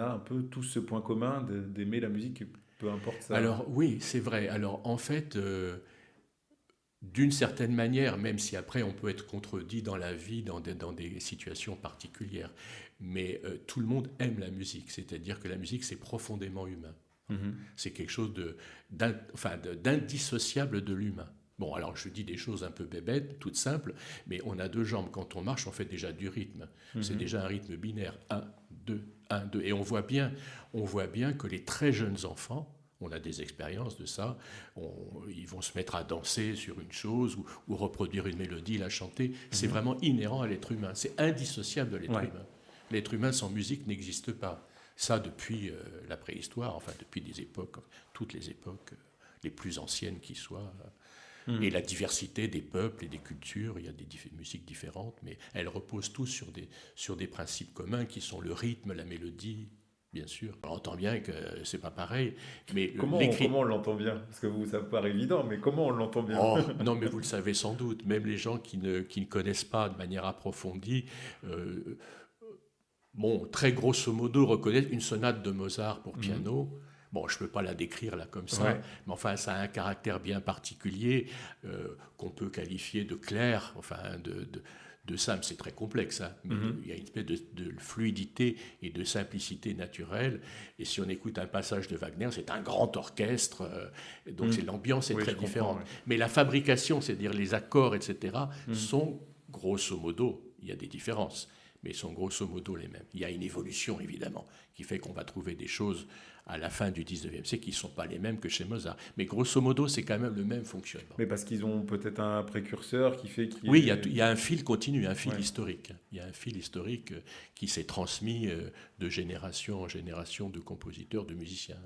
a un peu tous ce point commun d'aimer la musique, peu importe ça. Alors oui, c'est vrai. Alors en fait, d'une certaine manière, même si après on peut être contredit dans la vie, dans des situations particulières, mais tout le monde aime la musique, c'est-à-dire que la musique c'est profondément humain. Mhm. C'est quelque chose d'indissociable de l'humain. Bon, alors je dis des choses un peu bébêtes, toutes simples, mais on a deux jambes. Quand on marche, on fait déjà du rythme. C'est Mhm. déjà un rythme binaire. Un, 2, un, 2. Et on voit bien que les très jeunes enfants, on a des expériences de ça, ils vont se mettre à danser sur une chose ou reproduire une mélodie, la chanter. C'est Mhm. vraiment inhérent à l'être humain. C'est indissociable de l'être Ouais. humain. L'être humain sans musique n'existe pas. Ça depuis la préhistoire, enfin depuis des époques, toutes les époques les plus anciennes qui soient. Et la Mhm. diversité des peuples et des cultures, il y a des musiques différentes, mais elles reposent tous sur des principes communs qui sont le rythme, la mélodie, bien sûr. On entend bien que c'est pas pareil, mais Comment l'écrit. on l'entend bien? Parce que vous, ça me paraît évident, mais comment on l'entend bien? Oh, non, mais vous le savez sans doute, même les gens qui ne connaissent pas de manière approfondie, euh, bon, très grosso modo, reconnaître une sonate de Mozart pour Mhm. piano. Bon, je ne peux pas la décrire là comme ça, Ouais. mais enfin, ça a un caractère bien particulier qu'on peut qualifier de clair, enfin, de simple. C'est très complexe, hein, mais il y Mhm. a une espèce de fluidité et de simplicité naturelle. Et si on écoute un passage de Wagner, c'est un grand orchestre, donc Mhm. l'ambiance est Oui, très je comprends, différente. ouais. Mais la fabrication, c'est-à-dire les accords, etc., Mhm. sont grosso modo, il y a des différences mais sont grosso modo les mêmes. Il y a une évolution, évidemment, qui fait qu'on va trouver des choses à la fin du 19e siècle qui ne sont pas les mêmes que chez Mozart. Mais grosso modo, c'est quand même le même fonctionnement. Mais parce qu'ils ont peut-être un précurseur qui fait qu'il y Oui, ait... il y a un fil continu, un fil Ouais. historique. Il y a un fil historique qui s'est transmis de génération en génération de compositeurs, de musiciens.